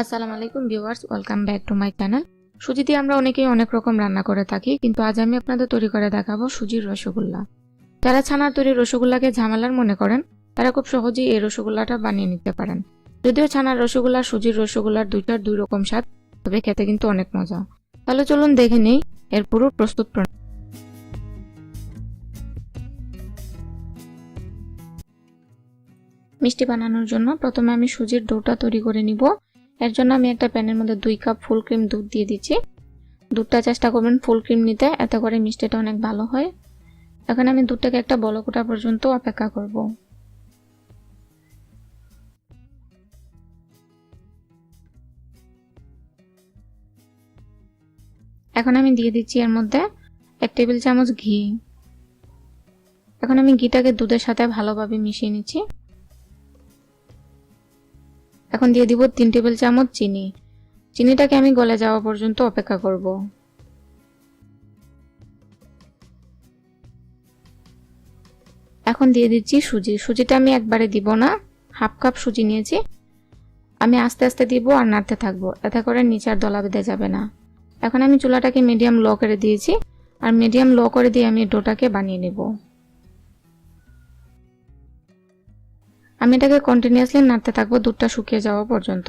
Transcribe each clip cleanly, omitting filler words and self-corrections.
আসসালামু আলাইকুম viewers, welcome back to my channel. সুজি দিয়ে আমরা অনেকেই অনেক রকম রান্না করে থাকি, কিন্তু আজ আমি আপনাদের তৈরি করে দেখাবো সুজির রসগোল্লা। যারা ছানার তৈরি রসগোল্লাকে ঝামেলার মনে করেন, তারা খুব সহজেই এই রসগোল্লাটা বানিয়ে নিতে পারেন। যদিও ছানার রসগোল্লা সুজির রসগোল্লার দুইটার দুই রকম স্বাদ, তবে খেতে কিন্তু অনেক মজা। তাহলে চলুন দেখে নেই এর পুরো প্রস্তুত প্রণালী। মিষ্টি বানানোর জন্য প্রথমে আমি সুজির ডোটা তৈরি করে নিব। এর জন্য আমি একটা প্যানের মধ্যে 2 কাপ ফুল ক্রিম দুধ দিয়ে দিচ্ছি। দুধটা চেষ্টা করবেন ফুল ক্রিম নিতে, এতে করে মিষ্টিটা অনেক ভালো হয়। এখন আমি দুধটাকে একটা বলক ওঠা পর্যন্ত অপেক্ষা করব। এখন আমি দিয়ে দিচ্ছি এর মধ্যে 1 টেবিল চামচ ঘি। এখন আমি ঘিটাকে দুধের সাথে ভালোভাবে মিশিয়ে নিচ্ছি। এখন দিয়ে দিব 3 টেবিল চামচ চিনি। চিনিটাকে আমি গলে যাওয়া পর্যন্ত অপেক্ষা করব। এখন দিয়ে দিচ্ছি সুজি। সুজিটা আমি একবারে দিব না, হাফ কাপ সুজি নিয়েছি। আমি আস্তে আস্তে দিব আর নাড়তে থাকবো, এতে করে নিচে আর দলা বেঁধে যাবে না। এখন আমি চুলাটাকে মিডিয়াম লো করে দিয়েছি, আর মিডিয়াম লো করে দিয়ে আমি ডোটাকে বানিয়ে নেব। আমি এটাকে কন্টিনিউয়াসলি নাড়তে থাকবো দুধটা শুকিয়ে যাওয়া পর্যন্ত।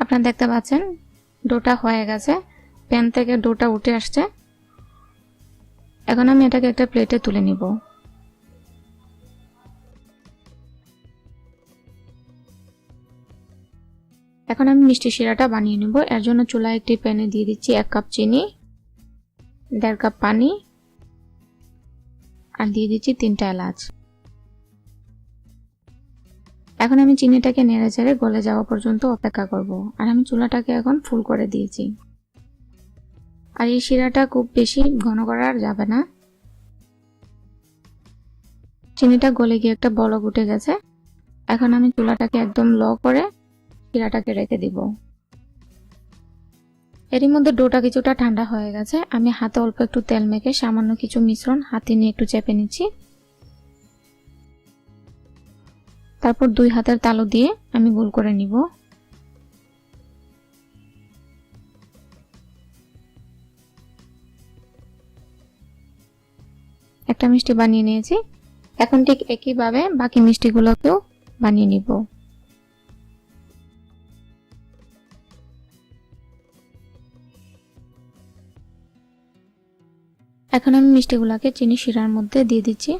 আপনারা দেখতে পাচ্ছেন ডোটা হয়ে গেছে, প্যান থেকে ডোটা উঠে আসছে। এখন আমি এটাকে একটা প্লেটে তুলে নিব। এখন আমি মিষ্টি শিরাটা বানিয়ে নিব। এর জন্য চুলায় একটি প্যানে দিয়ে দিচ্ছি 1 কাপ চিনি, 1.5 কাপ পানি, আর দিয়ে দিচ্ছি 3টা এলাচ। এখন আমি চিনিটাকে নেড়ে চেড়ে গলে যাওয়া পর্যন্ত অপেক্ষা করব। আর আমি চুলাটাকে এখন ফুল করে দিয়েছি। আর এই শিরাটা খুব বেশি ঘন করা যাবে না। চিনিটা গলে গিয়ে একটা বলক উঠে গেছে। এখন আমি চুলাটাকে একদম লো করে শিরাটাকে রেখে দিব। এরই মধ্যে ডোটা কিছুটা ঠান্ডা হয়ে গেছে। আমি হাতে অল্প একটু তেল মেখে সামান্য কিছু মিশ্রণ হাতে নিয়ে একটু চেপে নিচ্ছি। তারপর 2 হাতের তালু দিয়ে আমি গোল করে নিব। একটা মিষ্টি বানিয়ে নিয়েছি। এখন ঠিক একইভাবে বাকি মিষ্টিগুলোকেও বানিয়ে নিব। এখন আমি মিষ্টিগুলোকে চিনি শিরার মধ্যে দিয়ে দিচ্ছি।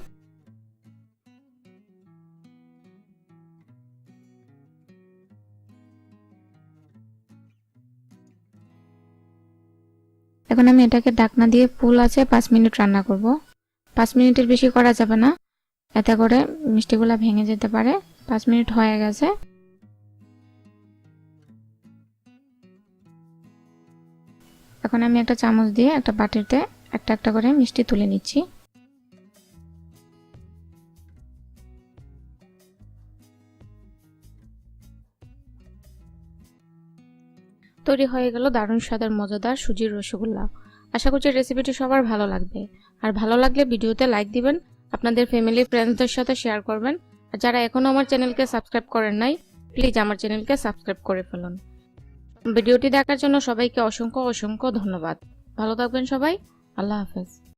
এখন আমি এটাকে ঢাকনা দিয়ে ফুল আছে 5 মিনিট রান্না করব। 5 মিনিটের বেশি করা যাবে না, এতে করে মিষ্টিগুলো ভেঙে যেতে পারে। 5 মিনিট হয়ে গেছে। এখন আমি একটা চামচ দিয়ে একটা বাটিতে একটা একটা করে মিষ্টি তুলে নিচ্ছি। তৈরি হয়ে গেল দারুণ স্বাদের মজাদার সুজির রসগোল্লা। আশা করছি রেসিপিটি সবার ভালো লাগবে। আর ভালো লাগলে ভিডিওতে লাইক দিবেন, আপনাদের ফ্যামিলি ফ্রেন্ডসদের সাথে শেয়ার করবেন। আর যারা এখনো আমার চ্যানেলকে সাবস্ক্রাইব করেন নাই, প্লিজ আমার চ্যানেলকে সাবস্ক্রাইব করে ফেলুন। ভিডিওটি দেখার জন্য সবাইকে অসংখ্য অসংখ্য ধন্যবাদ। ভালো থাকবেন সবাই। আল্লাহ হাফেজ।